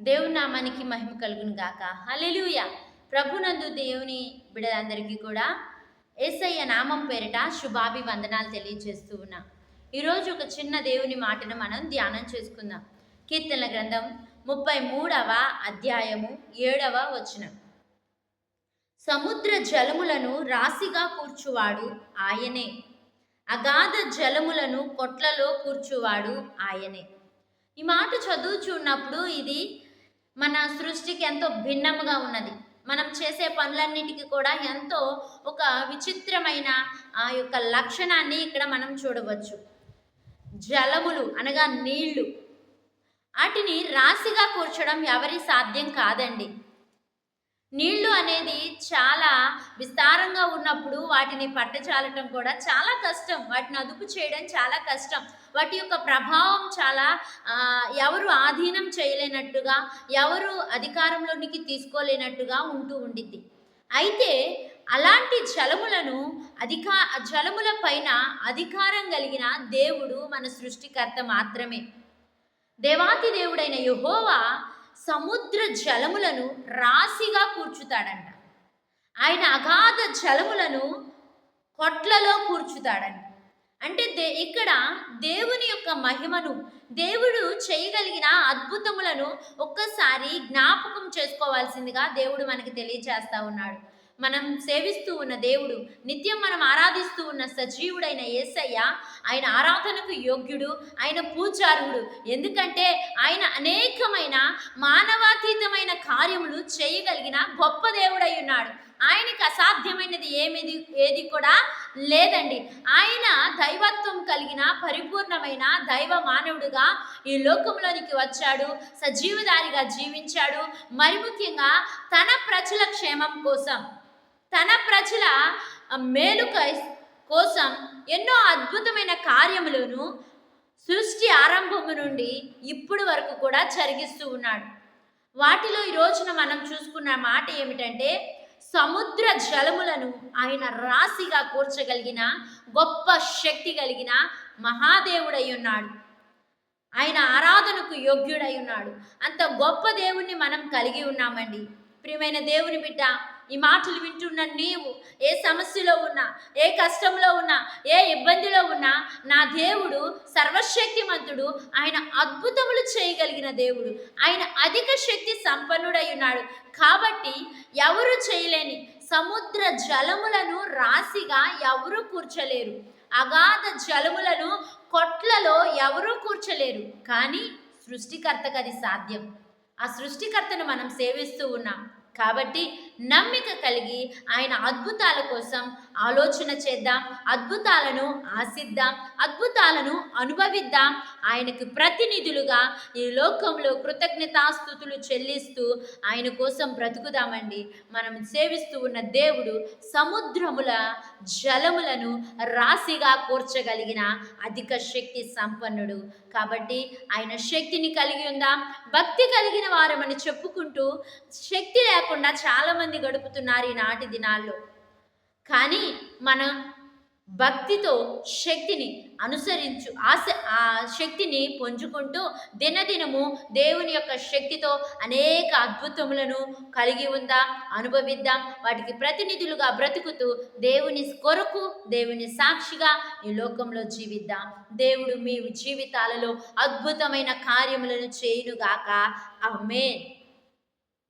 దేవుని నామానికి మహిమ కలుగును గాక. హల్లెలూయా. ప్రభునందు దేవుని బిడ్డలందరికీ కూడా యేసయ్య నామం పేరిట శుభాభివందనాలు తెలియజేస్తూ ఉన్నా. ఈరోజు ఒక చిన్న దేవుని మాటను మనం ధ్యానం చేసుకుందాం. కీర్తనల గ్రంథం 33వ అధ్యాయము 7వ వచనం. సముద్ర జలములను రాశిగా కూర్చువాడు ఆయనే, అగాధ జలములను కొట్లలో కూర్చువాడు ఆయనే. ఈ మాట చదువుచున్నప్పుడు ఇది మన సృష్టికి ఎంతో భిన్నముగా ఉన్నది. మనం చేసే పనులన్నిటికీ కూడా ఎంతో ఒక విచిత్రమైన ఆ యొక్క లక్షణాన్ని ఇక్కడ మనం చూడవచ్చు. జలములు అనగా నీళ్లు, వాటిని రాశిగా కూర్చడం ఎవరి సాధ్యం కాదండి. నీళ్లు అనేది చాలా విస్తారంగా ఉన్నప్పుడు వాటిని పట్టచాలటం కూడా చాలా కష్టం. వాటిని అదుపు చేయడం చాలా కష్టం. వాటి యొక్క ప్రభావం చాలా ఎవరు ఆధీనం చేయలేనట్టుగా, ఎవరు అధికారంలోనికి తీసుకోలేనట్టుగా ఉండిద్ది. అయితే అలాంటి జలముల పైన అధికారం కలిగిన దేవుడు మన సృష్టికర్త మాత్రమే. దేవాతి దేవుడైన యెహోవా సముద్ర జలములను రాశిగా కూర్చుతాడంట. ఆయన అగాధ జలములను కొట్లలో కూర్చుతాడంట. అంటే ఇక్కడ దేవుని యొక్క మహిమను, దేవుడు చేయగలిగిన అద్భుతములను ఒక్కసారి జ్ఞాపకం చేసుకోవాల్సిందిగా దేవుడు మనకి తెలియజేస్తా ఉన్నాడు. మనం సేవిస్తూ ఉన్న దేవుడు, నిత్యం మనం ఆరాధిస్తూ ఉన్న సజీవుడైన యేసయ్య, ఆయన ఆరాధనకు యోగ్యుడు, ఆయన పూజారుడు. ఎందుకంటే ఆయన అనేకమైన మానవాతీతమైన కార్యములు చేయగలిగిన గొప్ప దేవుడై ఉన్నాడు. ఆయనకి అసాధ్యమైనది ఏది కూడా లేదండి. ఆయన దైవత్వం కలిగిన పరిపూర్ణమైన దైవ మానవుడుగా ఈ లోకంలోనికి వచ్చాడు, సజీవదారిగా జీవించాడు. మరి ముఖ్యంగా తన ప్రజల క్షేమం కోసం, తన ప్రజల మేలు కోసం ఎన్నో అద్భుతమైన కార్యములను సృష్టి ఆరంభము నుండి ఇప్పుడు వరకు కూడా జరిగిస్తూ ఉన్నాడు. వాటిలో ఈ రోజున మనం చూసుకున్న మాట ఏమిటంటే, సముద్ర జలములను ఆయన రాశిగా కూర్చగలిగిన గొప్ప శక్తి కలిగిన మహాదేవుడై ఉన్నాడు. ఆయన ఆరాధనకు యోగ్యుడై ఉన్నాడు. అంత గొప్ప దేవుణ్ణి మనం కలిగి ఉన్నామండి. ప్రియమైన దేవుని బిడ్డ, ఈ మాటలు వింటున్న నీవు ఏ సమస్యలో ఉన్నా, ఏ కష్టంలో ఉన్నా, ఏ ఇబ్బందిలో ఉన్నా, నా దేవుడు సర్వశక్తిమంతుడు. ఆయన అద్భుతములు చేయగలిగిన దేవుడు. ఆయన అధిక శక్తి సంపన్నుడై ఉన్నాడు. కాబట్టి ఎవరు చేయలేని సముద్ర జలములను రాశిగా ఎవరు కూర్చలేరు. అగాధ జలములను కొట్లలో ఎవరూ కూర్చలేరు. కానీ సృష్టికర్తకు అది సాధ్యం. ఆ సృష్టికర్తను మనం సేవిస్తూ ఉన్నాం. కాబట్టి నమ్మిక కలిగి ఆయన అద్భుతాల కోసం ఆలోచన చేద్దాం, అద్భుతాలను ఆశిద్దాం, అద్భుతాలను అనుభవిద్దాం. ఆయనకు ప్రతినిధులుగా ఈ లోకంలో కృతజ్ఞతాస్తుతులు చెల్లిస్తూ ఆయన కోసం బ్రతుకుదామండి. మనం సేవిస్తూ ఉన్న దేవుడు సముద్రముల జలములను రాశిగా కూర్చగలిగిన అధిక శక్తి సంపన్నుడు. కాబట్టి ఆయన శక్తిని కలిగి ఉందాం. భక్తి కలిగిన వారమని చెప్పుకుంటూ శక్తి లేకుండా చాలామంది గడుపుతున్నారు ఈనాటి దినాల్లో. కానీ మనం భక్తితో శక్తిని ఆ శక్తిని పుంజుకుంటూ దినదినము దేవుని యొక్క శక్తితో అనేక అద్భుతములను కలిగి ఉందాం, అనుభవిద్దాం. వాటికి ప్రతినిధులుగా బ్రతుకుతూ దేవుని కొరకు, దేవుని సాక్షిగా ఈ లోకంలో జీవిద్దాం. దేవుడు మీ జీవితాలలో అద్భుతమైన కార్యములను చేయునుగాక. ఆమేన్.